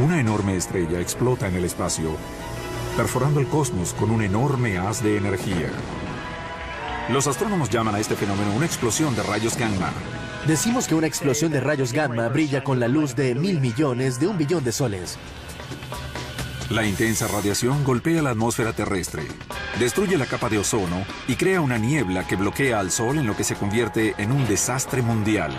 Una enorme estrella explota en el espacio, perforando el cosmos con un enorme haz de energía. Los astrónomos llaman a este fenómeno una explosión de rayos gamma. Decimos que una explosión de rayos gamma brilla con la luz de 1.000 millones de 1 billón de soles. La intensa radiación golpea la atmósfera terrestre, destruye la capa de ozono y crea una niebla que bloquea al Sol, en lo que se convierte en un desastre mundial.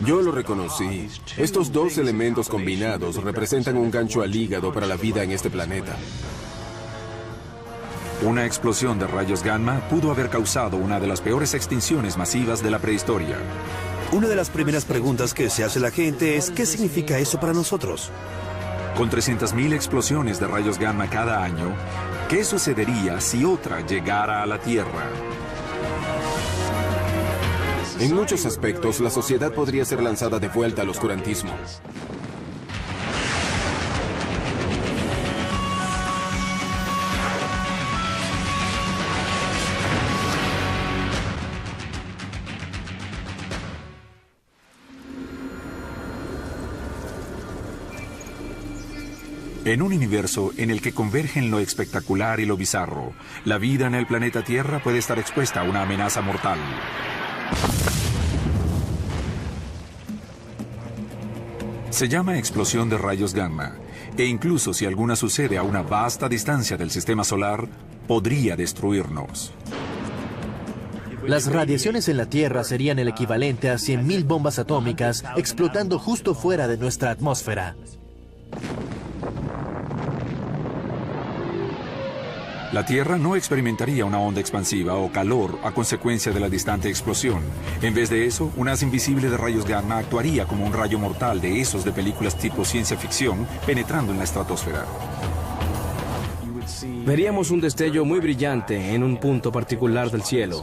Yo lo reconocí. Estos dos elementos combinados representan un gancho al hígado para la vida en este planeta. Una explosión de rayos gamma pudo haber causado una de las peores extinciones masivas de la prehistoria. Una de las primeras preguntas que se hace la gente es ¿qué significa eso para nosotros? Con 300.000 explosiones de rayos gamma cada año, ¿qué sucedería si otra llegara a la Tierra? En muchos aspectos, la sociedad podría ser lanzada de vuelta al oscurantismo. En un universo en el que convergen lo espectacular y lo bizarro, la vida en el planeta Tierra puede estar expuesta a una amenaza mortal. Se llama explosión de rayos gamma, e incluso si alguna sucede a una vasta distancia del sistema solar, podría destruirnos. Las radiaciones en la Tierra serían el equivalente a 100.000 bombas atómicas explotando justo fuera de nuestra atmósfera. La Tierra no experimentaría una onda expansiva o calor a consecuencia de la distante explosión. En vez de eso, un haz invisible de rayos gamma actuaría como un rayo mortal de esos de películas tipo ciencia ficción, penetrando en la estratosfera. Veríamos un destello muy brillante en un punto particular del cielo,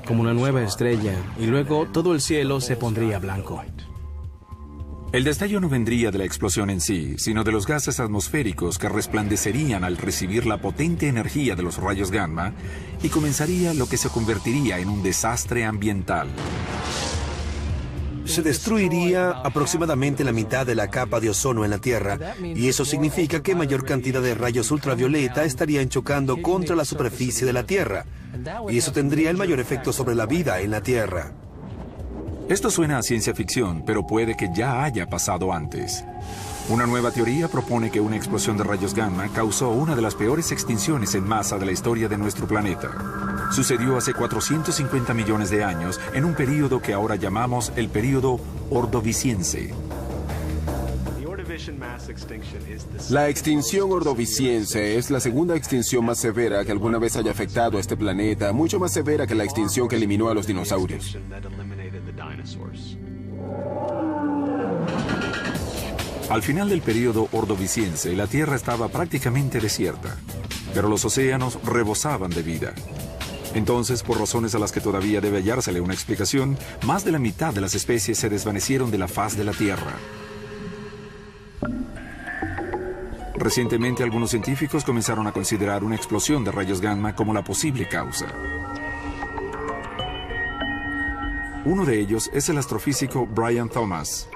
como una nueva estrella, y luego todo el cielo se pondría blanco. El destello no vendría de la explosión en sí, sino de los gases atmosféricos que resplandecerían al recibir la potente energía de los rayos gamma, y comenzaría lo que se convertiría en un desastre ambiental. Se destruiría aproximadamente la mitad de la capa de ozono en la Tierra, y eso significa que mayor cantidad de rayos ultravioleta estarían chocando contra la superficie de la Tierra, y eso tendría el mayor efecto sobre la vida en la Tierra. Esto suena a ciencia ficción, pero puede que ya haya pasado antes. Una nueva teoría propone que una explosión de rayos gamma causó una de las peores extinciones en masa de la historia de nuestro planeta. Sucedió hace 450 millones de años, en un período que ahora llamamos el período Ordoviciense. La extinción ordoviciense es la segunda extinción más severa que alguna vez haya afectado a este planeta, mucho más severa que la extinción que eliminó a los dinosaurios. Al final del período ordoviciense, la Tierra estaba prácticamente desierta, pero los océanos rebosaban de vida. Entonces, por razones a las que todavía debe hallársele una explicación, más de la mitad de las especies se desvanecieron de la faz de la Tierra. Recientemente, algunos científicos comenzaron a considerar una explosión de rayos gamma como la posible causa. Uno de ellos es el astrofísico Brian Thomas.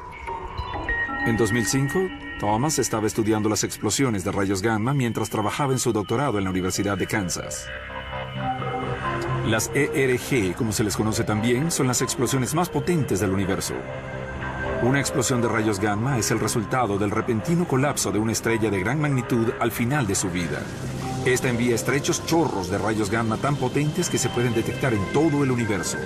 En 2005, Thomas estaba estudiando las explosiones de rayos gamma mientras trabajaba en su doctorado en la Universidad de Kansas. Las ERG, como se les conoce también, son las explosiones más potentes del universo. Una explosión de rayos gamma es el resultado del repentino colapso de una estrella de gran magnitud al final de su vida. Esta envía estrechos chorros de rayos gamma tan potentes que se pueden detectar en todo el universo.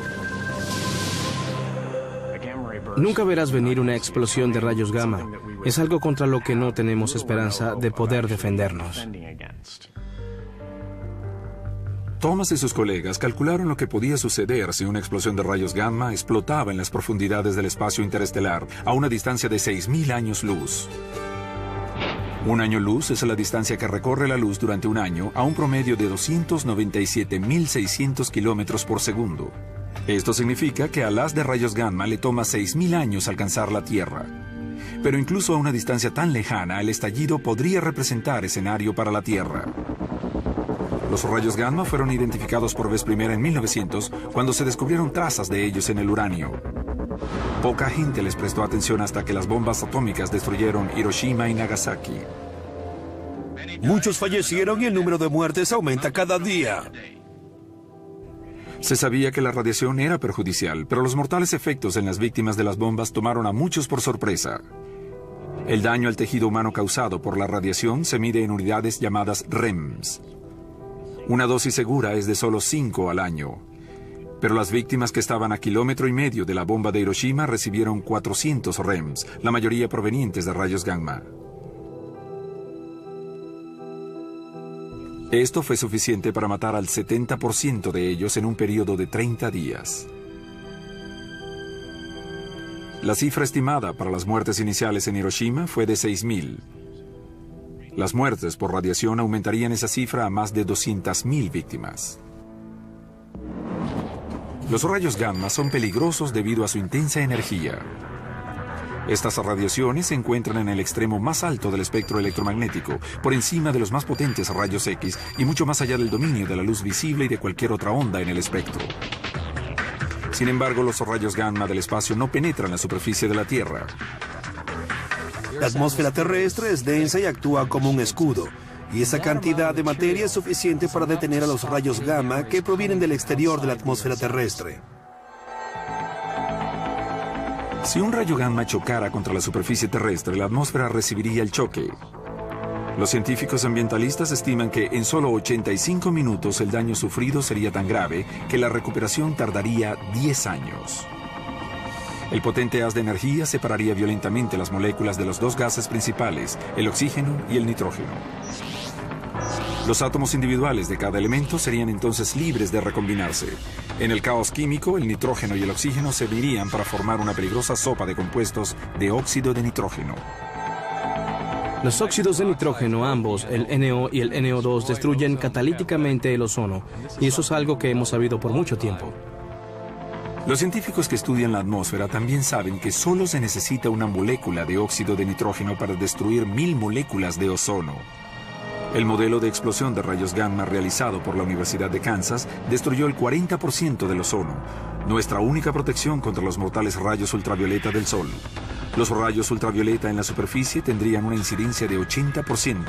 Nunca verás venir una explosión de rayos gamma. Es algo contra lo que no tenemos esperanza de poder defendernos. Thomas y sus colegas calcularon lo que podía suceder si una explosión de rayos gamma explotaba en las profundidades del espacio interestelar a una distancia de 6.000 años luz. Un año luz es la distancia que recorre la luz durante un año a un promedio de 297.600 kilómetros por segundo. Esto significa que al haz de rayos gamma le toma 6.000 años alcanzar la Tierra. Pero incluso a una distancia tan lejana, el estallido podría representar escenario para la Tierra. Los rayos gamma fueron identificados por vez primera en 1900, cuando se descubrieron trazas de ellos en el uranio. Poca gente les prestó atención hasta que las bombas atómicas destruyeron Hiroshima y Nagasaki. Muchos fallecieron y el número de muertes aumenta cada día. Se sabía que la radiación era perjudicial, pero los mortales efectos en las víctimas de las bombas tomaron a muchos por sorpresa. El daño al tejido humano causado por la radiación se mide en unidades llamadas REMS. Una dosis segura es de solo 5 al año. Pero las víctimas que estaban a 1,5 kilómetros de la bomba de Hiroshima recibieron 400 REMS, la mayoría provenientes de rayos gamma. Esto fue suficiente para matar al 70% de ellos en un periodo de 30 días. La cifra estimada para las muertes iniciales en Hiroshima fue de 6,000. Las muertes por radiación aumentarían esa cifra a más de 200,000 víctimas. Los rayos gamma son peligrosos debido a su intensa energía. Estas radiaciones se encuentran en el extremo más alto del espectro electromagnético, por encima de los más potentes rayos X y mucho más allá del dominio de la luz visible y de cualquier otra onda en el espectro. Sin embargo, los rayos gamma del espacio no penetran la superficie de la Tierra. La atmósfera terrestre es densa y actúa como un escudo, y esa cantidad de materia es suficiente para detener a los rayos gamma que provienen del exterior de la atmósfera terrestre. Si un rayo gamma chocara contra la superficie terrestre, la atmósfera recibiría el choque. Los científicos ambientalistas estiman que en solo 85 minutos el daño sufrido sería tan grave que la recuperación tardaría 10 años. El potente haz de energía separaría violentamente las moléculas de los dos gases principales, el oxígeno y el nitrógeno. Los átomos individuales de cada elemento serían entonces libres de recombinarse. En el caos químico, el nitrógeno y el oxígeno se unirían para formar una peligrosa sopa de compuestos de óxido de nitrógeno. Los óxidos de nitrógeno, ambos, el NO y el NO2, destruyen catalíticamente el ozono, y eso es algo que hemos sabido por mucho tiempo. Los científicos que estudian la atmósfera también saben que solo se necesita una molécula de óxido de nitrógeno para destruir 1000 moléculas de ozono. El modelo de explosión de rayos gamma realizado por la Universidad de Kansas destruyó el 40% del ozono, nuestra única protección contra los mortales rayos ultravioleta del Sol. Los rayos ultravioleta en la superficie tendrían una incidencia de 80%.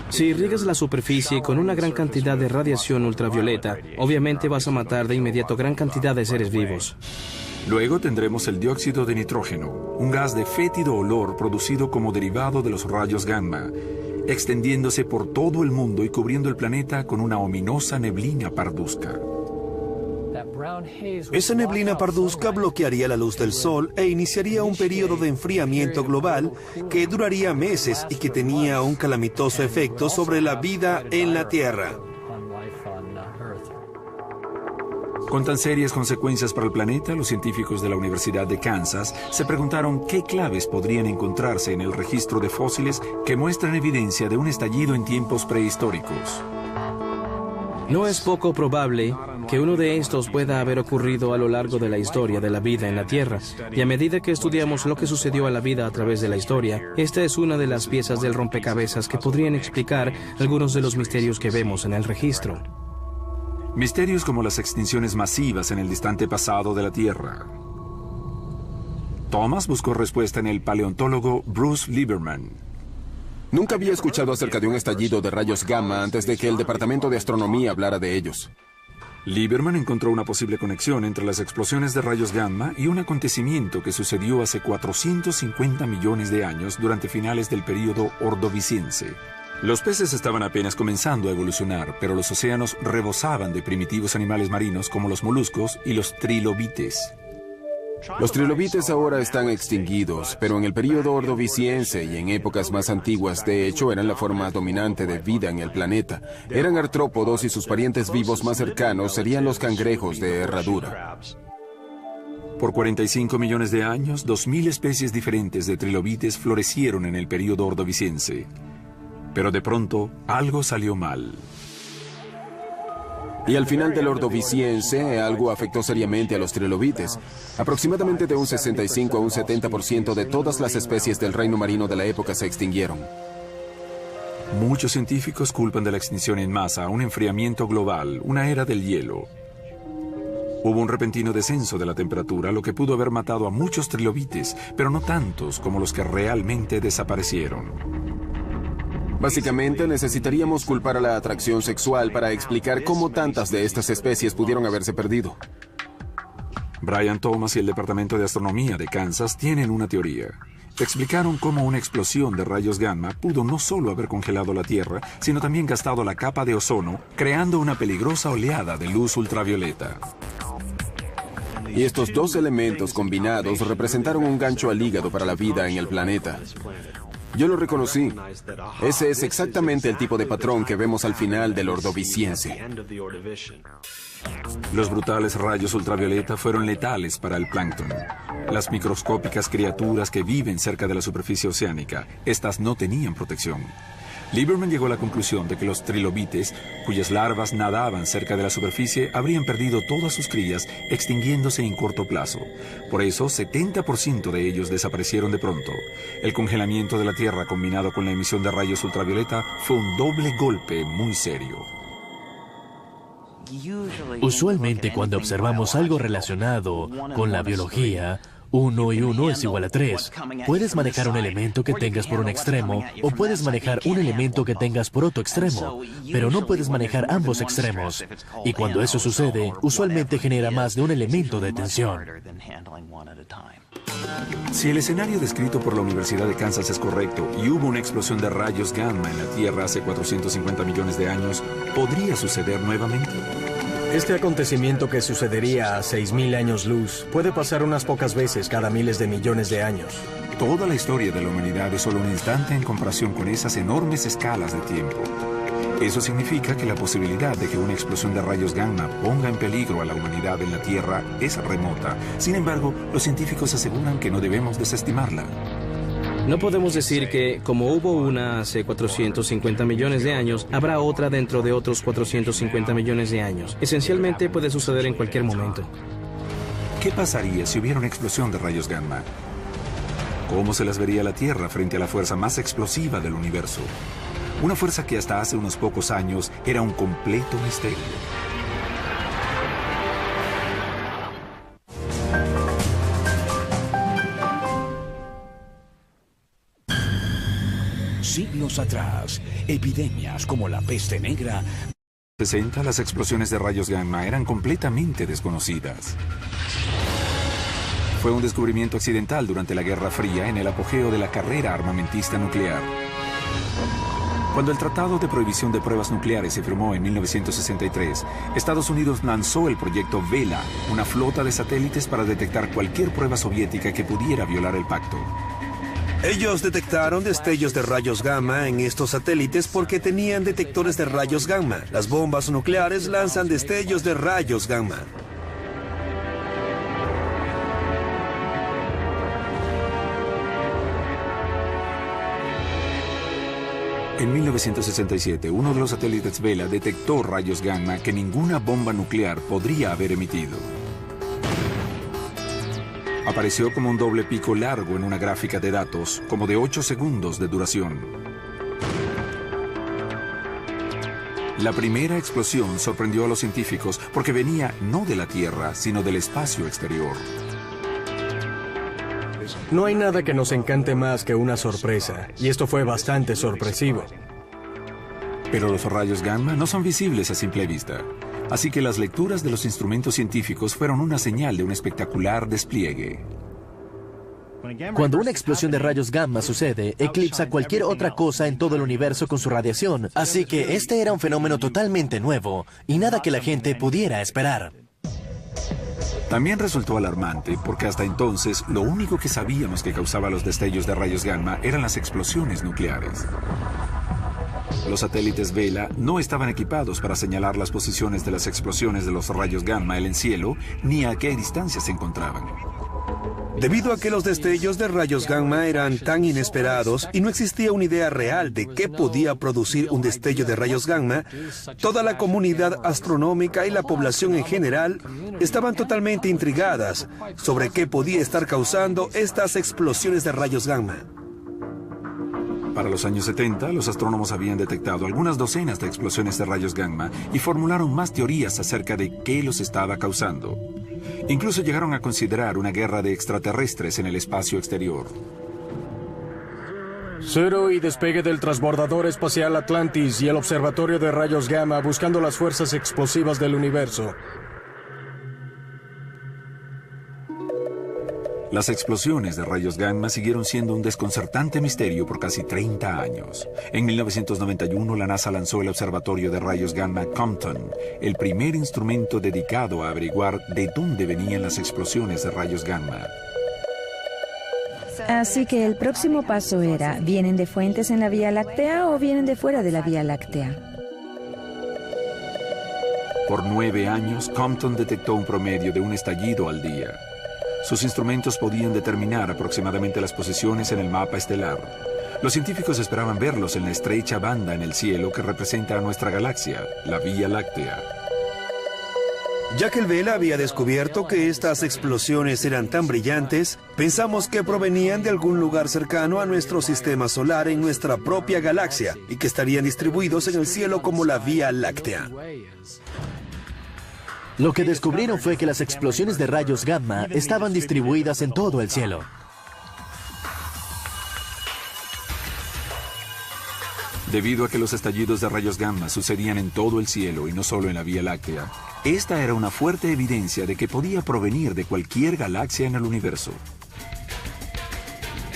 Si irrigas la superficie con una gran cantidad de radiación ultravioleta, obviamente vas a matar de inmediato gran cantidad de seres vivos. Luego tendremos el dióxido de nitrógeno, un gas de fétido olor producido como derivado de los rayos gamma, extendiéndose por todo el mundo y cubriendo el planeta con una ominosa neblina parduzca. Esa neblina parduzca bloquearía la luz del sol e iniciaría un periodo de enfriamiento global que duraría meses y que tenía un calamitoso efecto sobre la vida en la Tierra. Con tan serias consecuencias para el planeta, los científicos de la Universidad de Kansas se preguntaron qué claves podrían encontrarse en el registro de fósiles que muestran evidencia de un estallido en tiempos prehistóricos. No es poco probable que uno de estos pueda haber ocurrido a lo largo de la historia de la vida en la Tierra, y a medida que estudiamos lo que sucedió a la vida a través de la historia, esta es una de las piezas del rompecabezas que podrían explicar algunos de los misterios que vemos en el registro. Misterios como las extinciones masivas en el distante pasado de la Tierra. Thomas buscó respuesta en el paleontólogo Bruce Lieberman. Nunca había escuchado acerca de un estallido de rayos gamma antes de que el Departamento de Astronomía hablara de ellos. Lieberman encontró una posible conexión entre las explosiones de rayos gamma y un acontecimiento que sucedió hace 450 millones de años durante finales del período Ordoviciense. Los peces estaban apenas comenzando a evolucionar, pero los océanos rebosaban de primitivos animales marinos como los moluscos y los trilobites. Los trilobites ahora están extinguidos, pero en el período ordoviciense y en épocas más antiguas, de hecho, eran la forma dominante de vida en el planeta. Eran artrópodos y sus parientes vivos más cercanos serían los cangrejos de herradura. Por 45 millones de años, 2000 especies diferentes de trilobites florecieron en el período ordoviciense. Pero de pronto, algo salió mal. Y al final del Ordoviciense, algo afectó seriamente a los trilobites. Aproximadamente de un 65 a un 70% de todas las especies del reino marino de la época se extinguieron. Muchos científicos culpan de la extinción en masa un enfriamiento global, una era del hielo. Hubo un repentino descenso de la temperatura, lo que pudo haber matado a muchos trilobites, pero no tantos como los que realmente desaparecieron. Básicamente, necesitaríamos culpar a la atracción sexual para explicar cómo tantas de estas especies pudieron haberse perdido. Brian Thomas y el Departamento de Astronomía de Kansas tienen una teoría. Explicaron cómo una explosión de rayos gamma pudo no solo haber congelado la Tierra, sino también gastado la capa de ozono, creando una peligrosa oleada de luz ultravioleta. Y estos dos elementos combinados representaron un gancho al hígado para la vida en el planeta. Yo lo reconocí. Ese es exactamente el tipo de patrón que vemos al final del Ordoviciense. Los brutales rayos ultravioleta fueron letales para el plancton. Las microscópicas criaturas que viven cerca de la superficie oceánica, estas no tenían protección. Lieberman llegó a la conclusión de que los trilobites, cuyas larvas nadaban cerca de la superficie, habrían perdido todas sus crías, extinguiéndose en corto plazo. Por eso, 70% de ellos desaparecieron de pronto. El congelamiento de la Tierra combinado con la emisión de rayos ultravioleta fue un doble golpe muy serio. Usualmente cuando observamos algo relacionado con la biología, 1 y 1 es igual a 3. Puedes manejar un elemento que tengas por un extremo o puedes manejar un elemento que tengas por otro extremo, pero no puedes manejar ambos extremos. Y cuando eso sucede, usualmente genera más de un elemento de tensión. Si el escenario descrito por la Universidad de Kansas es correcto y hubo una explosión de rayos gamma en la Tierra hace 450 millones de años, ¿podría suceder nuevamente? Este acontecimiento, que sucedería a 6.000 años luz, puede pasar unas pocas veces cada miles de millones de años. Toda la historia de la humanidad es solo un instante en comparación con esas enormes escalas de tiempo. Eso significa que la posibilidad de que una explosión de rayos gamma ponga en peligro a la humanidad en la Tierra es remota. Sin embargo, los científicos aseguran que no debemos desestimarla. No podemos decir que, como hubo una hace 450 millones de años, habrá otra dentro de otros 450 millones de años. Esencialmente puede suceder en cualquier momento. ¿Qué pasaría si hubiera una explosión de rayos gamma? ¿Cómo se las vería la Tierra frente a la fuerza más explosiva del universo? Una fuerza que hasta hace unos pocos años era un completo misterio. Siglos atrás, epidemias como la peste negra. En los 60, las explosiones de rayos gamma eran completamente desconocidas. Fue un descubrimiento accidental durante la Guerra Fría en el apogeo de la carrera armamentista nuclear. Cuando el Tratado de Prohibición de Pruebas Nucleares se firmó en 1963, Estados Unidos lanzó el proyecto Vela, una flota de satélites para detectar cualquier prueba soviética que pudiera violar el pacto. Ellos detectaron destellos de rayos gamma en estos satélites porque tenían detectores de rayos gamma. Las bombas nucleares lanzan destellos de rayos gamma. En 1967, uno de los satélites Vela detectó rayos gamma que ninguna bomba nuclear podría haber emitido. Apareció como un doble pico largo en una gráfica de datos, como de 8 segundos de duración. La primera explosión sorprendió a los científicos porque venía no de la Tierra, sino del espacio exterior. No hay nada que nos encante más que una sorpresa, y esto fue bastante sorpresivo. Pero los rayos gamma no son visibles a simple vista. Así que las lecturas de los instrumentos científicos fueron una señal de un espectacular despliegue. Cuando una explosión de rayos gamma sucede, eclipsa cualquier otra cosa en todo el universo con su radiación. Así que este era un fenómeno totalmente nuevo y nada que la gente pudiera esperar. También resultó alarmante porque hasta entonces lo único que sabíamos que causaba los destellos de rayos gamma eran las explosiones nucleares. Los satélites Vela no estaban equipados para señalar las posiciones de las explosiones de los rayos gamma en el cielo, ni a qué distancia se encontraban. Debido a que los destellos de rayos gamma eran tan inesperados y no existía una idea real de qué podía producir un destello de rayos gamma, toda la comunidad astronómica y la población en general estaban totalmente intrigadas sobre qué podía estar causando estas explosiones de rayos gamma. Para los años 70, los astrónomos habían detectado algunas docenas de explosiones de rayos gamma y formularon más teorías acerca de qué los estaba causando. Incluso llegaron a considerar una guerra de extraterrestres en el espacio exterior. Cero y despegue del transbordador espacial Atlantis y el observatorio de rayos gamma buscando las fuerzas explosivas del universo. Las explosiones de rayos gamma siguieron siendo un desconcertante misterio por casi 30 años. En 1991, la NASA lanzó el observatorio de rayos gamma Compton, el primer instrumento dedicado a averiguar de dónde venían las explosiones de rayos gamma. Así que el próximo paso era, ¿vienen de fuentes en la Vía Láctea o vienen de fuera de la Vía Láctea? Por 9 años, Compton detectó un promedio de un estallido al día. Sus instrumentos podían determinar aproximadamente las posiciones en el mapa estelar. Los científicos esperaban verlos en la estrecha banda en el cielo que representa a nuestra galaxia, la Vía Láctea. Jacques Vela había descubierto que estas explosiones eran tan brillantes, pensamos que provenían de algún lugar cercano a nuestro sistema solar en nuestra propia galaxia y que estarían distribuidos en el cielo como la Vía Láctea. Lo que descubrieron fue que las explosiones de rayos gamma estaban distribuidas en todo el cielo. Debido a que los estallidos de rayos gamma sucedían en todo el cielo y no solo en la Vía Láctea, esta era una fuerte evidencia de que podía provenir de cualquier galaxia en el universo.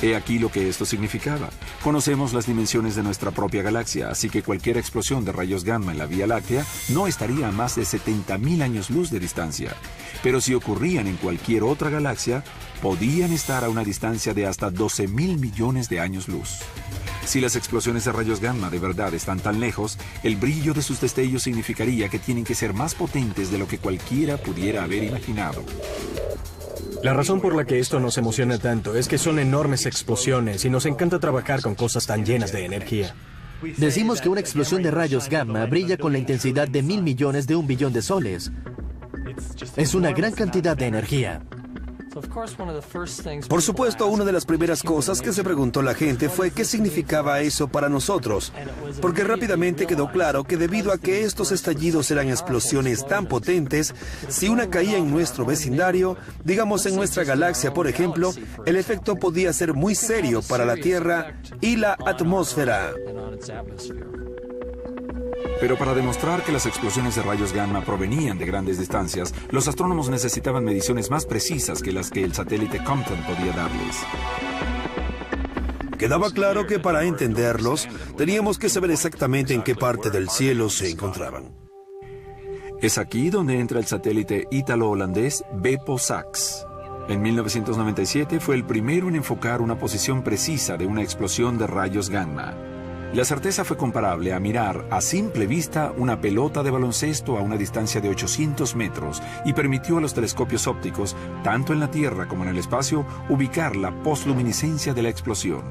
He aquí lo que esto significaba. Conocemos las dimensiones de nuestra propia galaxia, así que cualquier explosión de rayos gamma en la Vía Láctea no estaría a más de 70.000 años luz de distancia. Pero si ocurrían en cualquier otra galaxia, podían estar a una distancia de hasta 12.000 millones de años luz. Si las explosiones de rayos gamma de verdad están tan lejos, el brillo de sus destellos significaría que tienen que ser más potentes de lo que cualquiera pudiera haber imaginado. La razón por la que esto nos emociona tanto es que son enormes explosiones y nos encanta trabajar con cosas tan llenas de energía. Decimos que una explosión de rayos gamma brilla con la intensidad de 1.000 millones de 1 billón de soles. Es una gran cantidad de energía. Por supuesto, una de las primeras cosas que se preguntó la gente fue qué significaba eso para nosotros, porque rápidamente quedó claro que debido a que estos estallidos eran explosiones tan potentes, si una caía en nuestro vecindario, digamos en nuestra galaxia por ejemplo, el efecto podía ser muy serio para la Tierra y la atmósfera. Pero para demostrar que las explosiones de rayos gamma provenían de grandes distancias, los astrónomos necesitaban mediciones más precisas que las que el satélite Compton podía darles. Quedaba claro que para entenderlos, teníamos que saber exactamente en qué parte del cielo se encontraban. Es aquí donde entra el satélite ítalo-holandés Bepo-Sax. En 1997 fue el primero en enfocar una posición precisa de una explosión de rayos gamma. La certeza fue comparable a mirar a simple vista una pelota de baloncesto a una distancia de 800 metros y permitió a los telescopios ópticos, tanto en la Tierra como en el espacio, ubicar la posluminiscencia de la explosión.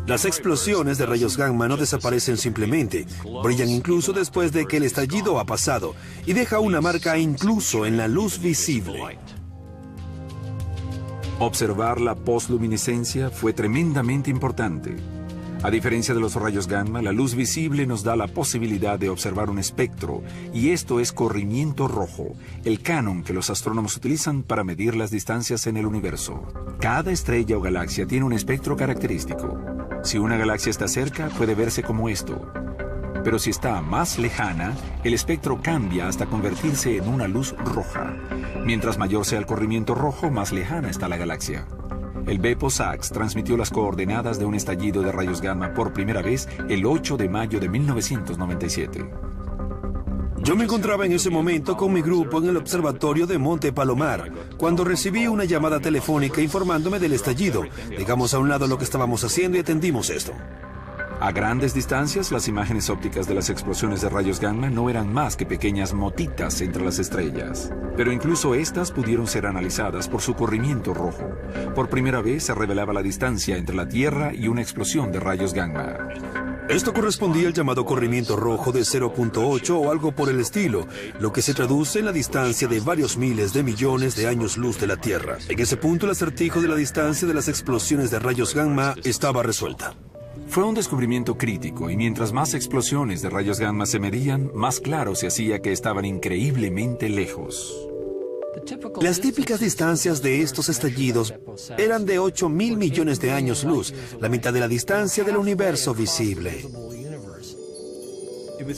Las explosiones de rayos gamma no desaparecen simplemente, brillan incluso después de que el estallido ha pasado y deja una marca incluso en la luz visible. Observar la posluminiscencia fue tremendamente importante. A diferencia de los rayos gamma, la luz visible nos da la posibilidad de observar un espectro, y esto es corrimiento rojo, el canon que los astrónomos utilizan para medir las distancias en el universo. Cada estrella o galaxia tiene un espectro característico. Si una galaxia está cerca, puede verse como esto. Pero si está más lejana, el espectro cambia hasta convertirse en una luz roja. Mientras mayor sea el corrimiento rojo, más lejana está la galaxia. El Bepo-Sax transmitió las coordenadas de un estallido de rayos gamma por primera vez el 8 de mayo de 1997. Yo me encontraba en ese momento con mi grupo en el observatorio de Monte Palomar, cuando recibí una llamada telefónica informándome del estallido. Dejamos a un lado lo que estábamos haciendo y atendimos esto. A grandes distancias, las imágenes ópticas de las explosiones de rayos gamma no eran más que pequeñas motitas entre las estrellas. Pero incluso estas pudieron ser analizadas por su corrimiento rojo. Por primera vez se revelaba la distancia entre la Tierra y una explosión de rayos gamma. Esto correspondía al llamado corrimiento rojo de 0.8 o algo por el estilo, lo que se traduce en la distancia de varios miles de millones de años luz de la Tierra. En ese punto, el acertijo de la distancia de las explosiones de rayos gamma estaba resuelta. Fue un descubrimiento crítico y mientras más explosiones de rayos gamma se medían, más claro se hacía que estaban increíblemente lejos. Las típicas distancias de estos estallidos eran de 8.000 millones de años luz, la mitad de la distancia del universo visible.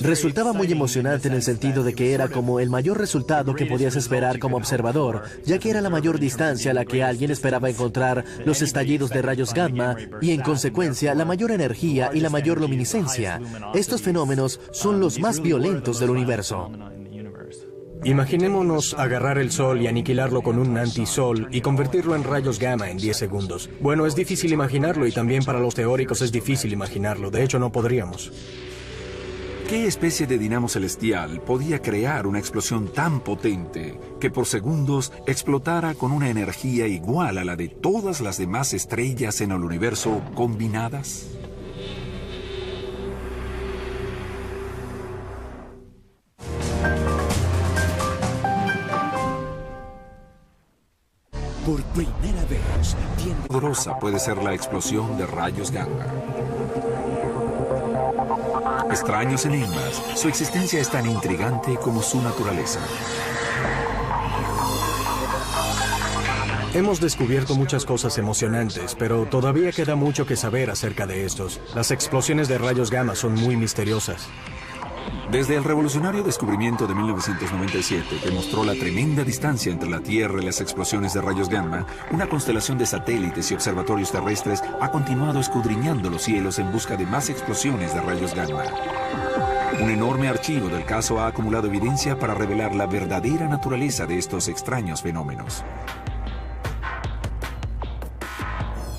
Resultaba muy emocionante en el sentido de que era como el mayor resultado que podías esperar como observador, ya que era la mayor distancia a la que alguien esperaba encontrar los estallidos de rayos gamma y, en consecuencia, la mayor energía y la mayor luminiscencia. Estos fenómenos son los más violentos del universo. Imaginémonos agarrar el Sol y aniquilarlo con un antisol y convertirlo en rayos gamma en 10 segundos. Bueno, es difícil imaginarlo y también para los teóricos es difícil imaginarlo. De hecho, no podríamos. ¿Qué especie de dinamo celestial podía crear una explosión tan potente que por segundos explotara con una energía igual a la de todas las demás estrellas en el universo combinadas? Por primera vez, Poderosa puede ser la explosión de rayos gamma. Extraños enigmas, su existencia es tan intrigante como su naturaleza. Hemos descubierto muchas cosas emocionantes, pero todavía queda mucho que saber acerca de estos. Las explosiones de rayos gamma son muy misteriosas. Desde el revolucionario descubrimiento de 1997, que mostró la tremenda distancia entre la Tierra y las explosiones de rayos gamma, una constelación de satélites y observatorios terrestres ha continuado escudriñando los cielos en busca de más explosiones de rayos gamma. Un enorme archivo del caso ha acumulado evidencia para revelar la verdadera naturaleza de estos extraños fenómenos.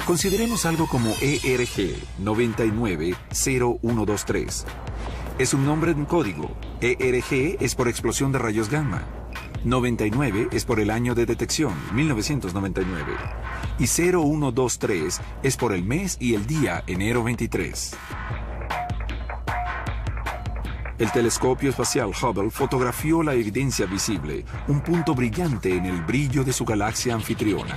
Consideremos algo como ERG 990123. Es un nombre en código. ERG es por explosión de rayos gamma. 99 es por el año de detección, 1999. Y 0123 es por el mes y el día, enero 23. El telescopio espacial Hubble fotografió la evidencia visible, un punto brillante en el brillo de su galaxia anfitriona.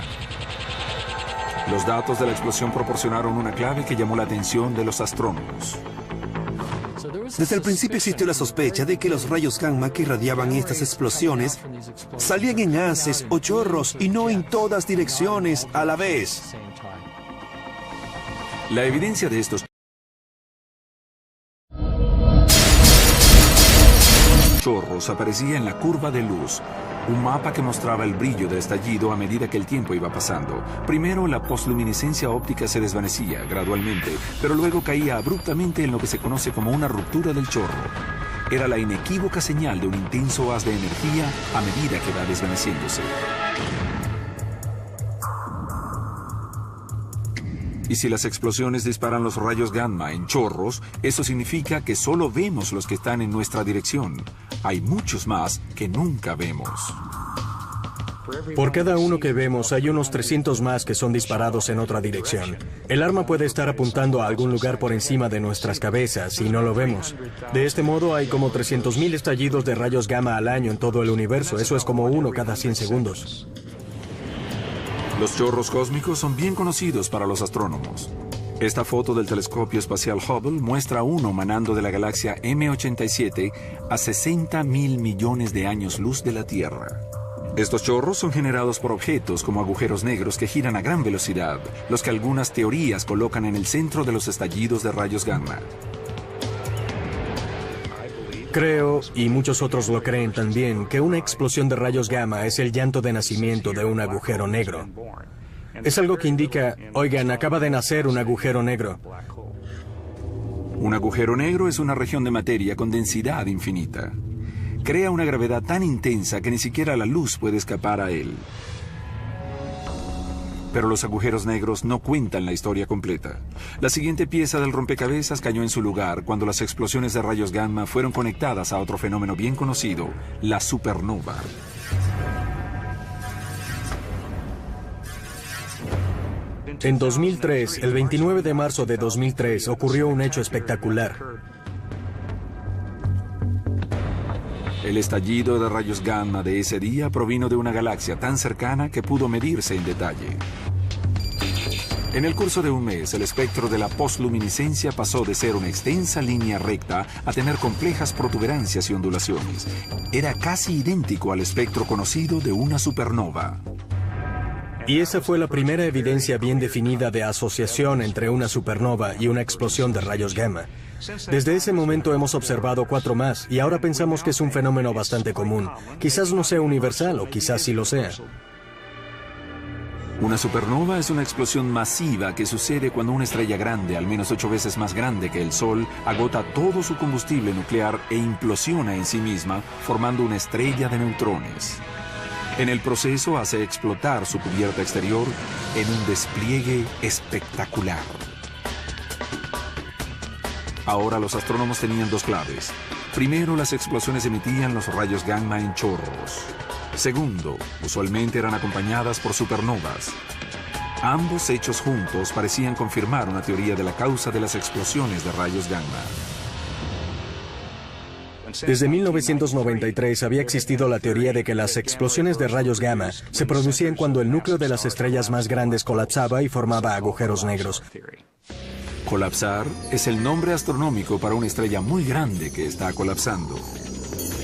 Los datos de la explosión proporcionaron una clave que llamó la atención de los astrónomos. Desde el principio existió la sospecha de que los rayos gamma que irradiaban estas explosiones salían en haces o chorros y no en todas direcciones a la vez. La evidencia de estos chorros aparecía en la curva de luz, un mapa que mostraba el brillo del estallido a medida que el tiempo iba pasando. Primero, la posluminiscencia óptica se desvanecía gradualmente, pero luego caía abruptamente en lo que se conoce como una ruptura del chorro. Era la inequívoca señal de un intenso haz de energía a medida que va desvaneciéndose. Y si las explosiones disparan los rayos gamma en chorros, eso significa que solo vemos los que están en nuestra dirección. Hay muchos más que nunca vemos. Por cada uno que vemos, hay unos 300 más que son disparados en otra dirección. El arma puede estar apuntando a algún lugar por encima de nuestras cabezas y no lo vemos. De este modo, hay como 300.000 estallidos de rayos gamma al año en todo el universo. Eso es como uno cada 100 segundos. Los chorros cósmicos son bien conocidos para los astrónomos. Esta foto del telescopio espacial Hubble muestra uno manando de la galaxia M87 a 60.000 millones de años luz de la Tierra. Estos chorros son generados por objetos como agujeros negros que giran a gran velocidad, los que algunas teorías colocan en el centro de los estallidos de rayos gamma. Creo, y muchos otros lo creen también, que una explosión de rayos gamma es el llanto de nacimiento de un agujero negro. Es algo que indica, oigan, acaba de nacer un agujero negro. Un agujero negro es una región de materia con densidad infinita. Crea una gravedad tan intensa que ni siquiera la luz puede escapar a él. Pero los agujeros negros no cuentan la historia completa. La siguiente pieza del rompecabezas cayó en su lugar cuando las explosiones de rayos gamma fueron conectadas a otro fenómeno bien conocido, la supernova. En 2003, el 29 de marzo de 2003, ocurrió un hecho espectacular. El estallido de rayos gamma de ese día provino de una galaxia tan cercana que pudo medirse en detalle. En el curso de un mes, el espectro de la posluminiscencia pasó de ser una extensa línea recta a tener complejas protuberancias y ondulaciones. Era casi idéntico al espectro conocido de una supernova. Y esa fue la primera evidencia bien definida de asociación entre una supernova y una explosión de rayos gamma. Desde ese momento hemos observado 4 más y ahora pensamos que es un fenómeno bastante común. Quizás no sea universal o quizás sí lo sea. Una supernova es una explosión masiva que sucede cuando una estrella grande, al menos 8 veces más grande que el Sol, agota todo su combustible nuclear e implosiona en sí misma, formando una estrella de neutrones. En el proceso hace explotar su cubierta exterior en un despliegue espectacular. Ahora los astrónomos tenían 2 claves. Primero, las explosiones emitían los rayos gamma en chorros. Segundo, usualmente eran acompañadas por supernovas. Ambos hechos juntos parecían confirmar una teoría de la causa de las explosiones de rayos gamma. Desde 1993 había existido la teoría de que las explosiones de rayos gamma se producían cuando el núcleo de las estrellas más grandes colapsaba y formaba agujeros negros. Colapsar es el nombre astronómico para una estrella muy grande que está colapsando.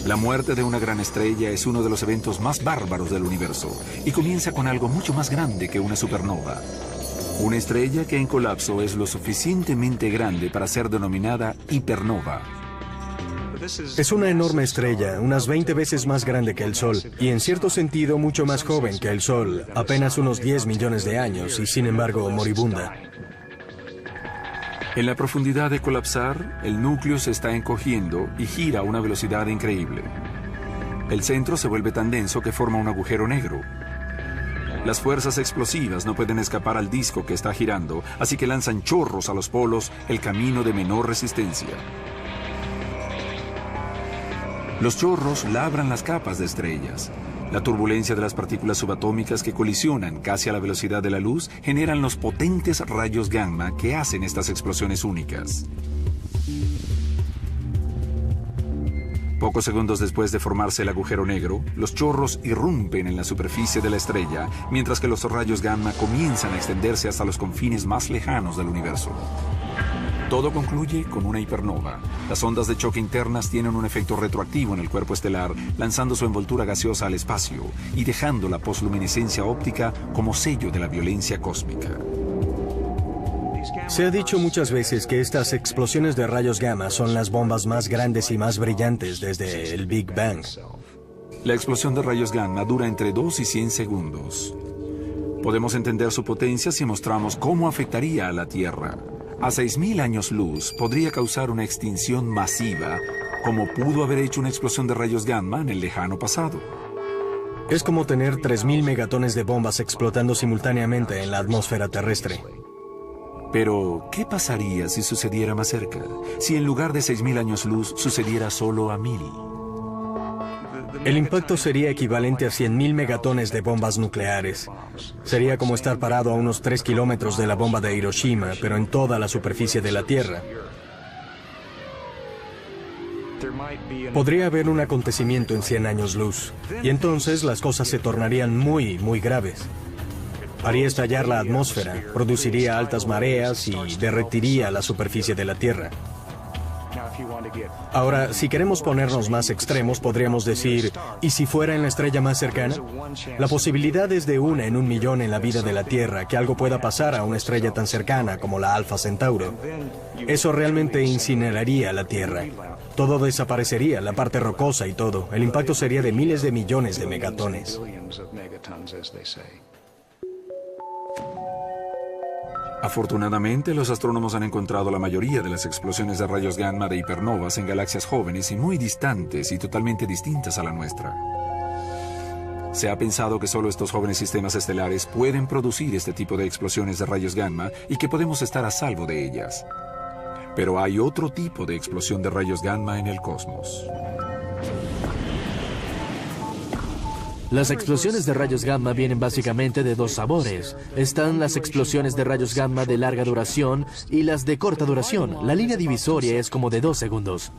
La muerte de una gran estrella es uno de los eventos más bárbaros del universo y comienza con algo mucho más grande que una supernova. Una estrella que en colapso es lo suficientemente grande para ser denominada hipernova. Es una enorme estrella, unas 20 veces más grande que el Sol, y en cierto sentido mucho más joven que el Sol, apenas unos 10 millones de años, y sin embargo moribunda. En la profundidad de colapsar, el núcleo se está encogiendo y gira a una velocidad increíble. El centro se vuelve tan denso que forma un agujero negro. Las fuerzas explosivas no pueden escapar al disco que está girando, así que lanzan chorros a los polos, el camino de menor resistencia. Los chorros labran las capas de estrellas. La turbulencia de las partículas subatómicas que colisionan casi a la velocidad de la luz generan los potentes rayos gamma que hacen estas explosiones únicas. Pocos segundos después de formarse el agujero negro, los chorros irrumpen en la superficie de la estrella, mientras que los rayos gamma comienzan a extenderse hasta los confines más lejanos del universo. Todo concluye con una hipernova. Las ondas de choque internas tienen un efecto retroactivo en el cuerpo estelar, lanzando su envoltura gaseosa al espacio y dejando la posluminiscencia óptica como sello de la violencia cósmica. Se ha dicho muchas veces que estas explosiones de rayos gamma son las bombas más grandes y más brillantes desde el Big Bang. La explosión de rayos gamma dura entre 2 y 100 segundos. Podemos entender su potencia si mostramos cómo afectaría a la Tierra. A 6.000 años luz podría causar una extinción masiva, como pudo haber hecho una explosión de rayos gamma en el lejano pasado. Es como tener 3.000 megatones de bombas explotando simultáneamente en la atmósfera terrestre. Pero, ¿qué pasaría si sucediera más cerca? Si en lugar de 6.000 años luz sucediera solo a 1.000. El impacto sería equivalente a 100.000 megatones de bombas nucleares. Sería como estar parado a unos 3 kilómetros de la bomba de Hiroshima, pero en toda la superficie de la Tierra. Podría haber un acontecimiento en 100 años luz, y entonces las cosas se tornarían muy, muy graves. Haría estallar la atmósfera, produciría altas mareas y derretiría la superficie de la Tierra. Ahora, si queremos ponernos más extremos, podríamos decir, ¿y si fuera en la estrella más cercana? La posibilidad es de 1 en 1.000.000 en la vida de la Tierra que algo pueda pasar a una estrella tan cercana como la Alfa Centauro. Eso realmente incineraría la Tierra. Todo desaparecería, la parte rocosa y todo. El impacto sería de miles de millones de megatones. Afortunadamente, los astrónomos han encontrado la mayoría de las explosiones de rayos gamma de hipernovas en galaxias jóvenes y muy distantes y totalmente distintas a la nuestra. Se ha pensado que solo estos jóvenes sistemas estelares pueden producir este tipo de explosiones de rayos gamma y que podemos estar a salvo de ellas. Pero hay otro tipo de explosión de rayos gamma en el cosmos. Las explosiones de rayos gamma vienen básicamente de dos sabores. Están las explosiones de rayos gamma de larga duración y las de corta duración. La línea divisoria es como de 2 segundos.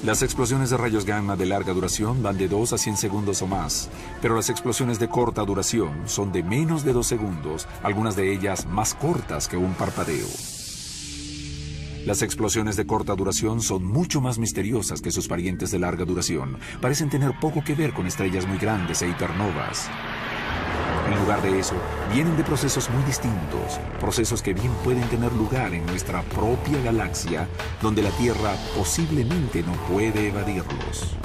Las explosiones de rayos gamma de larga duración van de 2 a 100 segundos o más, pero las explosiones de corta duración son de menos de 2 segundos, algunas de ellas más cortas que un parpadeo. Las explosiones de corta duración son mucho más misteriosas que sus parientes de larga duración. Parecen tener poco que ver con estrellas muy grandes e hipernovas. En lugar de eso, vienen de procesos muy distintos, procesos que bien pueden tener lugar en nuestra propia galaxia, donde la Tierra posiblemente no puede evadirlos.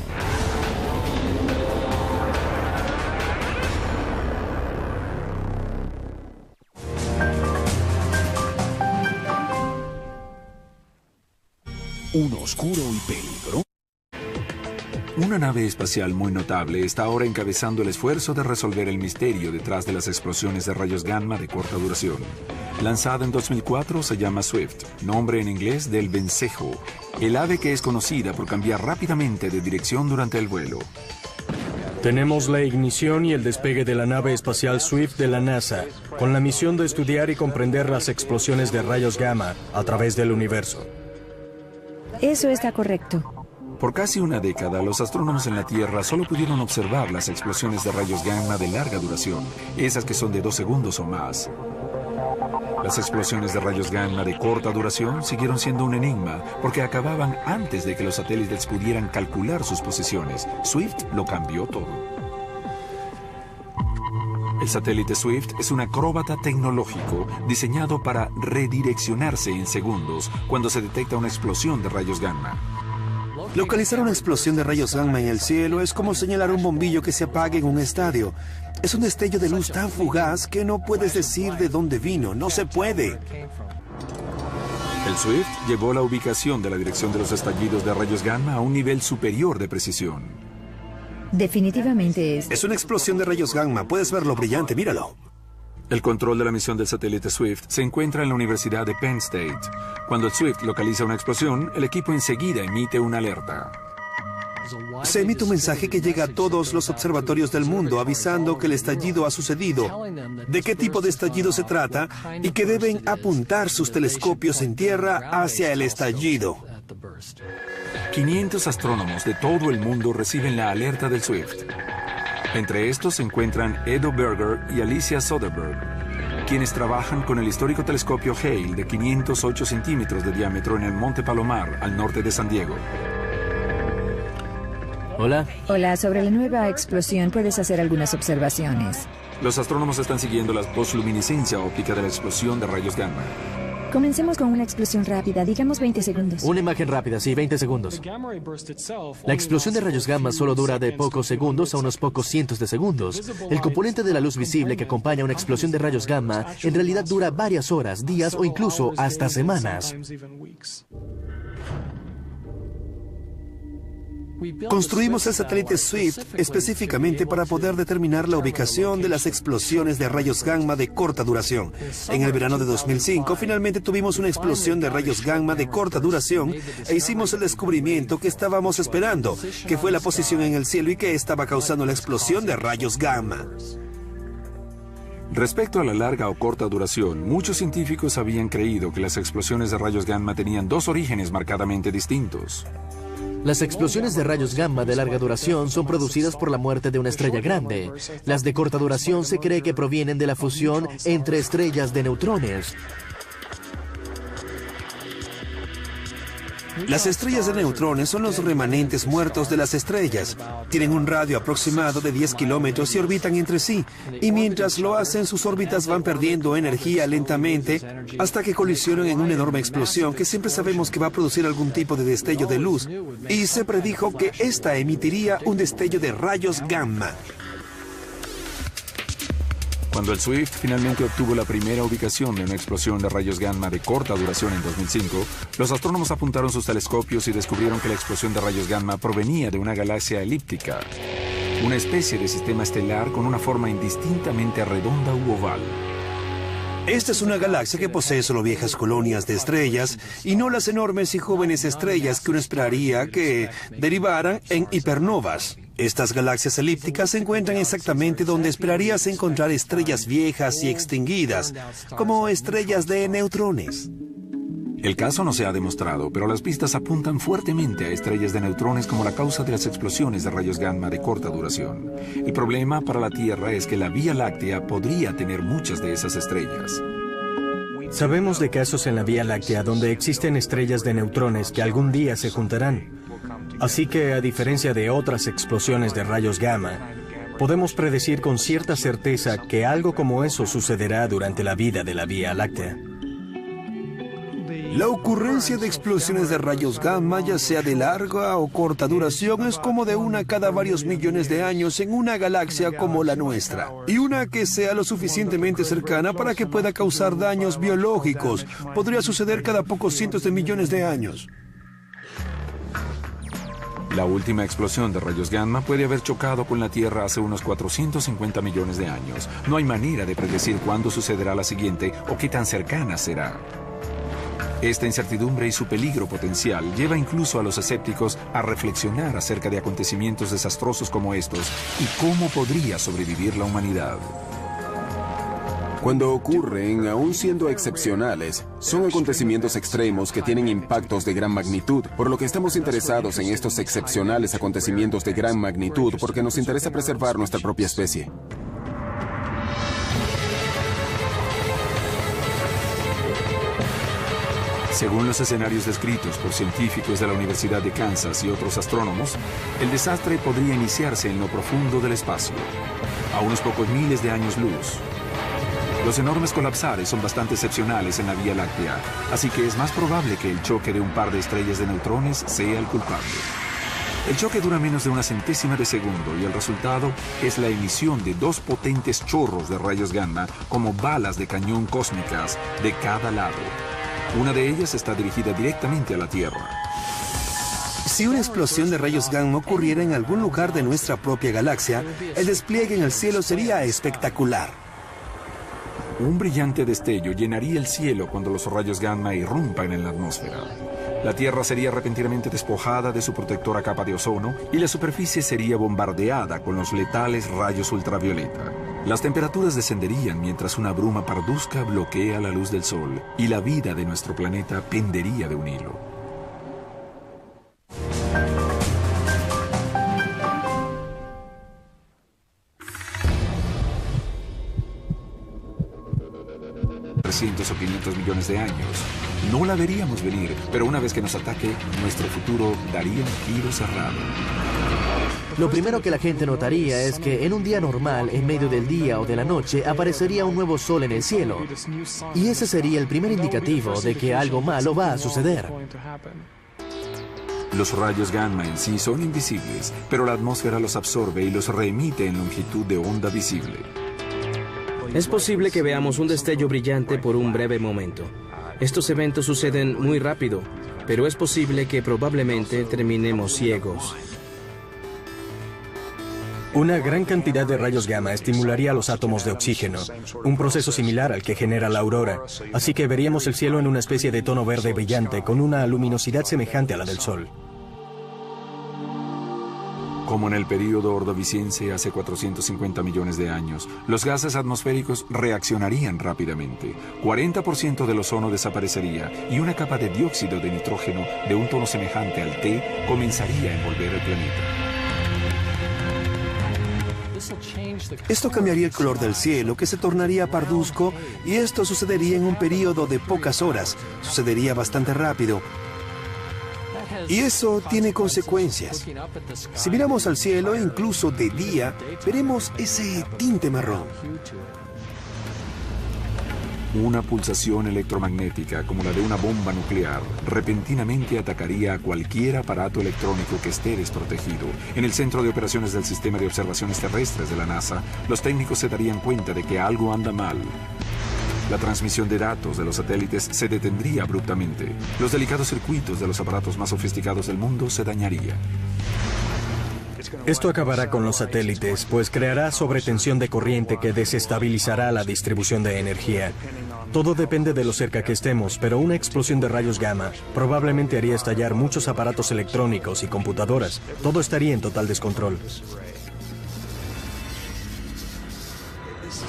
Un oscuro y peligro. Una nave espacial muy notable está ahora encabezando el esfuerzo de resolver el misterio detrás de las explosiones de rayos gamma de corta duración. Lanzada en 2004, se llama Swift, nombre en inglés del vencejo, el ave que es conocida por cambiar rápidamente de dirección durante el vuelo. Tenemos la ignición y el despegue de la nave espacial Swift de la NASA, con la misión de estudiar y comprender las explosiones de rayos gamma a través del universo. Eso está correcto. Por casi una década, los astrónomos en la Tierra solo pudieron observar las explosiones de rayos gamma de larga duración, esas que son de 2 segundos o más. Las explosiones de rayos gamma de corta duración siguieron siendo un enigma porque acababan antes de que los satélites pudieran calcular sus posiciones. Swift lo cambió todo. El satélite Swift es un acróbata tecnológico diseñado para redireccionarse en segundos cuando se detecta una explosión de rayos gamma. Localizar una explosión de rayos gamma en el cielo es como señalar un bombillo que se apague en un estadio. Es un destello de luz tan fugaz que no puedes decir de dónde vino. No se puede. El Swift llevó la ubicación de la dirección de los estallidos de rayos gamma a un nivel superior de precisión. Definitivamente es. Es una explosión de rayos gamma. Puedes verlo brillante, míralo. El control de la misión del satélite Swift se encuentra en la Universidad de Penn State. Cuando el Swift localiza una explosión, el equipo enseguida emite una alerta. Se emite un mensaje que llega a todos los observatorios del mundo avisando que el estallido ha sucedido, de qué tipo de estallido se trata y que deben apuntar sus telescopios en tierra hacia el estallido. 500 astrónomos de todo el mundo reciben la alerta del Swift. Entre estos se encuentran Edo Berger y Alicia Soderberg, quienes trabajan con el histórico telescopio Hale de 508 centímetros de diámetro en el Monte Palomar, al norte de San Diego. Hola. Hola, sobre la nueva explosión puedes hacer algunas observaciones. Los astrónomos están siguiendo la posluminiscencia óptica de la explosión de rayos gamma. Comencemos con una explosión rápida, digamos 20 segundos. Una imagen rápida, sí, 20 segundos. La explosión de rayos gamma solo dura de pocos segundos a unos pocos cientos de segundos. El componente de la luz visible que acompaña una explosión de rayos gamma en realidad dura varias horas, días o incluso hasta semanas. Construimos el satélite Swift específicamente para poder determinar la ubicación de las explosiones de rayos gamma de corta duración. En el verano de 2005, finalmente tuvimos una explosión de rayos gamma de corta duración e hicimos el descubrimiento que estábamos esperando, que fue la posición en el cielo y que estaba causando la explosión de rayos gamma. Respecto a la larga o corta duración, muchos científicos habían creído que las explosiones de rayos gamma tenían dos orígenes marcadamente distintos. Las explosiones de rayos gamma de larga duración son producidas por la muerte de una estrella grande. Las de corta duración se cree que provienen de la fusión entre estrellas de neutrones. Las estrellas de neutrones son los remanentes muertos de las estrellas. Tienen un radio aproximado de 10 kilómetros y orbitan entre sí. Y mientras lo hacen, sus órbitas van perdiendo energía lentamente hasta que colisionan en una enorme explosión que siempre sabemos que va a producir algún tipo de destello de luz. Y se predijo que esta emitiría un destello de rayos gamma. Cuando el Swift finalmente obtuvo la primera ubicación de una explosión de rayos gamma de corta duración en 2005, los astrónomos apuntaron sus telescopios y descubrieron que la explosión de rayos gamma provenía de una galaxia elíptica, una especie de sistema estelar con una forma indistintamente redonda u oval. Esta es una galaxia que posee solo viejas colonias de estrellas y no las enormes y jóvenes estrellas que uno esperaría que derivaran en hipernovas. Estas galaxias elípticas se encuentran exactamente donde esperarías encontrar estrellas viejas y extinguidas, como estrellas de neutrones. El caso no se ha demostrado, pero las pistas apuntan fuertemente a estrellas de neutrones como la causa de las explosiones de rayos gamma de corta duración. El problema para la Tierra es que la Vía Láctea podría tener muchas de esas estrellas. Sabemos de casos en la Vía Láctea donde existen estrellas de neutrones que algún día se juntarán. Así que, a diferencia de otras explosiones de rayos gamma, podemos predecir con cierta certeza que algo como eso sucederá durante la vida de la Vía Láctea. La ocurrencia de explosiones de rayos gamma, ya sea de larga o corta duración, es como de una cada varios millones de años en una galaxia como la nuestra, y una que sea lo suficientemente cercana para que pueda causar daños biológicos. Podría suceder cada pocos cientos de millones de años. La última explosión de rayos gamma puede haber chocado con la Tierra hace unos 450 millones de años. No hay manera de predecir cuándo sucederá la siguiente o qué tan cercana será. Esta incertidumbre y su peligro potencial lleva incluso a los escépticos a reflexionar acerca de acontecimientos desastrosos como estos y cómo podría sobrevivir la humanidad. Cuando ocurren, aún siendo excepcionales, son acontecimientos extremos que tienen impactos de gran magnitud, por lo que estamos interesados en estos excepcionales acontecimientos de gran magnitud porque nos interesa preservar nuestra propia especie. Según los escenarios descritos por científicos de la Universidad de Kansas y otros astrónomos, el desastre podría iniciarse en lo profundo del espacio, a unos pocos miles de años luz. Los enormes colapsares son bastante excepcionales en la Vía Láctea, así que es más probable que el choque de un par de estrellas de neutrones sea el culpable. El choque dura menos de una centésima de segundo y el resultado es la emisión de dos potentes chorros de rayos gamma como balas de cañón cósmicas de cada lado. Una de ellas está dirigida directamente a la Tierra. Si una explosión de rayos gamma ocurriera en algún lugar de nuestra propia galaxia, el despliegue en el cielo sería espectacular. Un brillante destello llenaría el cielo cuando los rayos gamma irrumpan en la atmósfera. La Tierra sería repentinamente despojada de su protectora capa de ozono y la superficie sería bombardeada con los letales rayos ultravioleta. Las temperaturas descenderían mientras una bruma parduzca bloquea la luz del sol y la vida de nuestro planeta pendería de un hilo. ...300 o 500 millones de años. No la veríamos venir, pero una vez que nos ataque, nuestro futuro daría un giro cerrado. Lo primero que la gente notaría es que en un día normal, en medio del día o de la noche, aparecería un nuevo sol en el cielo. Y ese sería el primer indicativo de que algo malo va a suceder. Los rayos gamma en sí son invisibles, pero la atmósfera los absorbe y los reemite en longitud de onda visible. Es posible que veamos un destello brillante por un breve momento. Estos eventos suceden muy rápido, pero es posible que probablemente terminemos ciegos. Una gran cantidad de rayos gamma estimularía los átomos de oxígeno, un proceso similar al que genera la aurora, así que veríamos el cielo en una especie de tono verde brillante con una luminosidad semejante a la del Sol. Como en el período ordoviciense hace 450 millones de años, los gases atmosféricos reaccionarían rápidamente. 40% del ozono desaparecería y una capa de dióxido de nitrógeno de un tono semejante al té comenzaría a envolver el planeta. Esto cambiaría el color del cielo, que se tornaría parduzco, y esto sucedería en un periodo de pocas horas. Sucedería bastante rápido. Y eso tiene consecuencias. Si miramos al cielo, incluso de día, veremos ese tinte marrón. Una pulsación electromagnética, como la de una bomba nuclear, repentinamente atacaría a cualquier aparato electrónico que esté desprotegido. En el Centro de Operaciones del Sistema de Observaciones Terrestres de la NASA, los técnicos se darían cuenta de que algo anda mal. La transmisión de datos de los satélites se detendría abruptamente. Los delicados circuitos de los aparatos más sofisticados del mundo se dañarían. Esto acabará con los satélites, pues creará sobretensión de corriente que desestabilizará la distribución de energía. Todo depende de lo cerca que estemos, pero una explosión de rayos gamma probablemente haría estallar muchos aparatos electrónicos y computadoras. Todo estaría en total descontrol.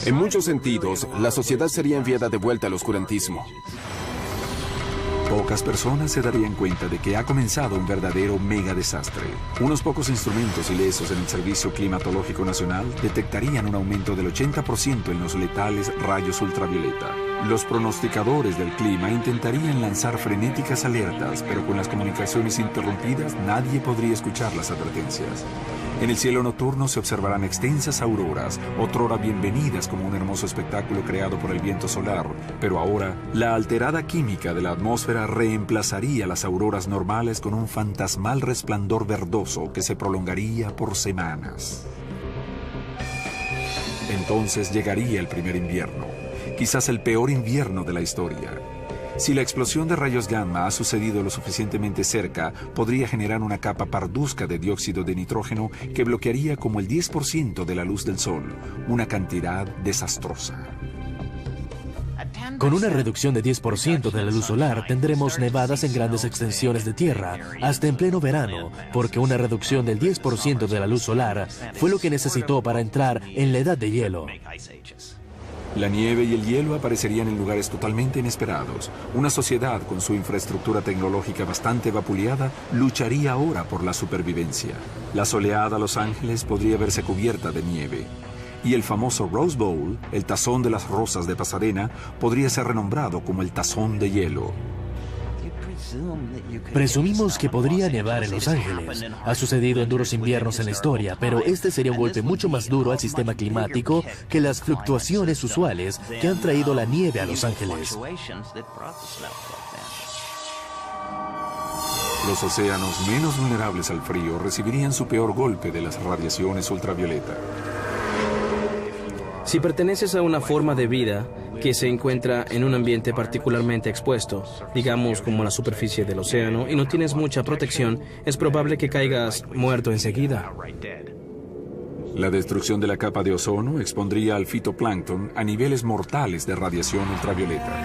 En muchos sentidos, la sociedad sería enviada de vuelta al oscurantismo. Pocas personas se darían cuenta de que ha comenzado un verdadero mega desastre. Unos pocos instrumentos ilesos en el Servicio Climatológico Nacional detectarían un aumento del 80% en los letales rayos ultravioleta. Los pronosticadores del clima intentarían lanzar frenéticas alertas, pero con las comunicaciones interrumpidas nadie podría escuchar las advertencias. En el cielo nocturno se observarán extensas auroras, otrora bienvenidas como un hermoso espectáculo creado por el viento solar, pero ahora la alterada química de la atmósfera reemplazaría las auroras normales con un fantasmal resplandor verdoso que se prolongaría por semanas. Entonces llegaría el primer invierno, quizás el peor invierno de la historia. Si la explosión de rayos gamma ha sucedido lo suficientemente cerca, podría generar una capa parduzca de dióxido de nitrógeno que bloquearía como el 10% de la luz del sol, una cantidad desastrosa. Con una reducción de 10% de la luz solar, tendremos nevadas en grandes extensiones de tierra, hasta en pleno verano, porque una reducción del 10% de la luz solar fue lo que necesitó para entrar en la edad de hielo. La nieve y el hielo aparecerían en lugares totalmente inesperados. Una sociedad con su infraestructura tecnológica bastante vapuleada lucharía ahora por la supervivencia. La soleada Los Ángeles podría verse cubierta de nieve. Y el famoso Rose Bowl, el tazón de las rosas de Pasadena, podría ser renombrado como el tazón de hielo. Presumimos que podría nevar en Los Ángeles. Ha sucedido en duros inviernos en la historia, pero este sería un golpe mucho más duro al sistema climático que las fluctuaciones usuales que han traído la nieve a Los Ángeles. Los océanos menos vulnerables al frío recibirían su peor golpe de las radiaciones ultravioleta. Si perteneces a una forma de vida que se encuentra en un ambiente particularmente expuesto, digamos como la superficie del océano, y no tienes mucha protección, es probable que caigas muerto enseguida. La destrucción de la capa de ozono expondría al fitoplancton a niveles mortales de radiación ultravioleta.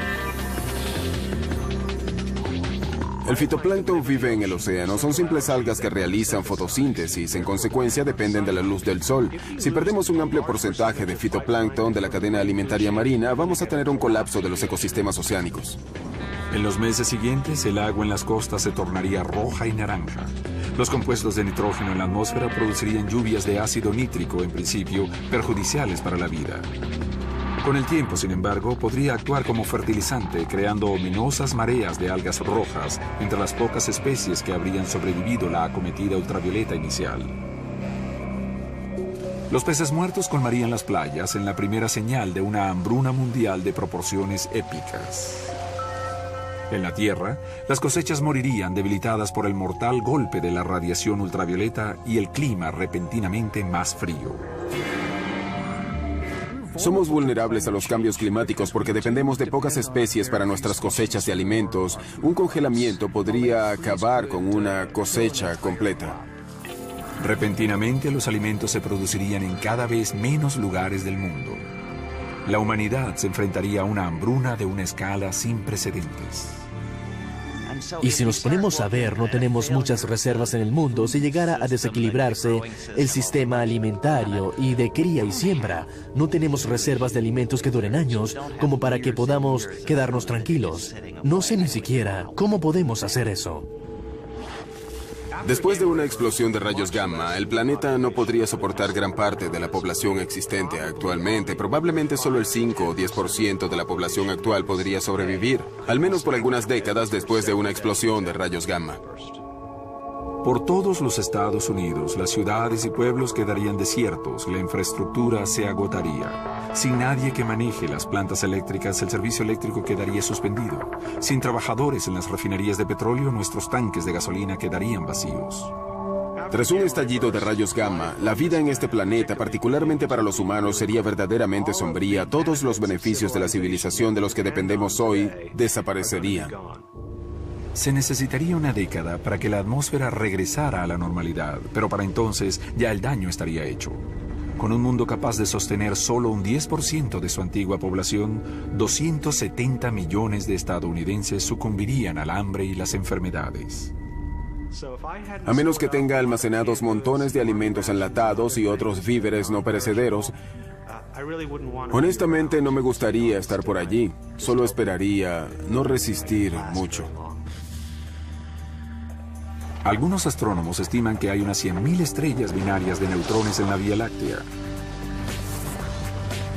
El fitoplancton vive en el océano. Son simples algas que realizan fotosíntesis. En consecuencia, dependen de la luz del sol. Si perdemos un amplio porcentaje de fitoplancton de la cadena alimentaria marina, vamos a tener un colapso de los ecosistemas oceánicos. En los meses siguientes, el agua en las costas se tornaría roja y naranja. Los compuestos de nitrógeno en la atmósfera producirían lluvias de ácido nítrico, en principio, perjudiciales para la vida. Con el tiempo, sin embargo, podría actuar como fertilizante, creando ominosas mareas de algas rojas entre las pocas especies que habrían sobrevivido la acometida ultravioleta inicial. Los peces muertos colmarían las playas en la primera señal de una hambruna mundial de proporciones épicas. En la Tierra, las cosechas morirían debilitadas por el mortal golpe de la radiación ultravioleta y el clima repentinamente más frío. Somos vulnerables a los cambios climáticos porque dependemos de pocas especies para nuestras cosechas de alimentos. Un congelamiento podría acabar con una cosecha completa. Repentinamente, los alimentos se producirían en cada vez menos lugares del mundo. La humanidad se enfrentaría a una hambruna de una escala sin precedentes. Y si nos ponemos a ver, no tenemos muchas reservas en el mundo. Si llegara a desequilibrarse el sistema alimentario y de cría y siembra, no tenemos reservas de alimentos que duren años como para que podamos quedarnos tranquilos. No sé ni siquiera cómo podemos hacer eso. Después de una explosión de rayos gamma, el planeta no podría soportar gran parte de la población existente actualmente. Probablemente solo el 5 o 10% de la población actual podría sobrevivir, al menos por algunas décadas después de una explosión de rayos gamma. Por todos los Estados Unidos, las ciudades y pueblos quedarían desiertos, la infraestructura se agotaría. Sin nadie que maneje las plantas eléctricas, el servicio eléctrico quedaría suspendido. Sin trabajadores en las refinerías de petróleo, nuestros tanques de gasolina quedarían vacíos. Tras un estallido de rayos gamma, la vida en este planeta, particularmente para los humanos, sería verdaderamente sombría. Todos los beneficios de la civilización de los que dependemos hoy desaparecerían. Se necesitaría una década para que la atmósfera regresara a la normalidad, pero para entonces ya el daño estaría hecho. Con un mundo capaz de sostener solo un 10% de su antigua población, 270 millones de estadounidenses sucumbirían al hambre y las enfermedades. A menos que tenga almacenados montones de alimentos enlatados y otros víveres no perecederos, honestamente no me gustaría estar por allí. Solo esperaría no resistir mucho. Algunos astrónomos estiman que hay unas 100.000 estrellas binarias de neutrones en la Vía Láctea.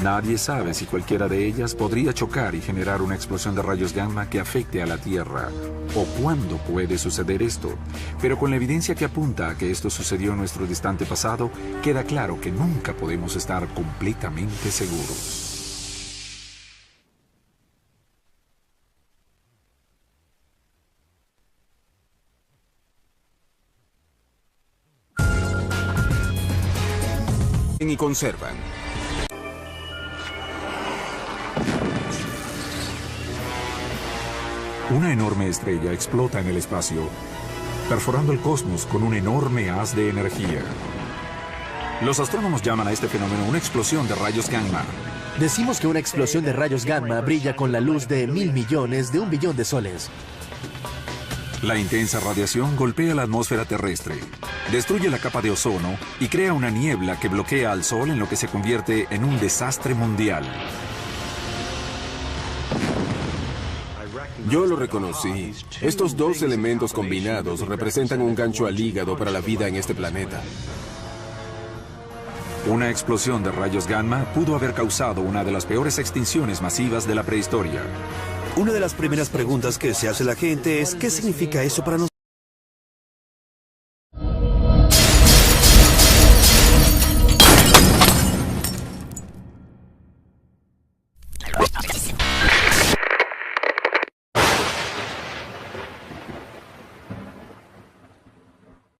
Nadie sabe si cualquiera de ellas podría chocar y generar una explosión de rayos gamma que afecte a la Tierra, o cuándo puede suceder esto. Pero con la evidencia que apunta a que esto sucedió en nuestro distante pasado, queda claro que nunca podemos estar completamente seguros. Y conservan. Una enorme estrella explota en el espacio, perforando el cosmos con un enorme haz de energía. Los astrónomos llaman a este fenómeno una explosión de rayos gamma. Decimos que una explosión de rayos gamma brilla con la luz de 1.000 millones de 1 billón de soles. La intensa radiación golpea la atmósfera terrestre, destruye la capa de ozono y crea una niebla que bloquea al Sol en lo que se convierte en un desastre mundial. Yo lo reconocí. Estos dos elementos combinados representan un gancho al hígado para la vida en este planeta. Una explosión de rayos gamma pudo haber causado una de las peores extinciones masivas de la prehistoria. Una de las primeras preguntas que se hace la gente es ¿qué significa eso para nosotros?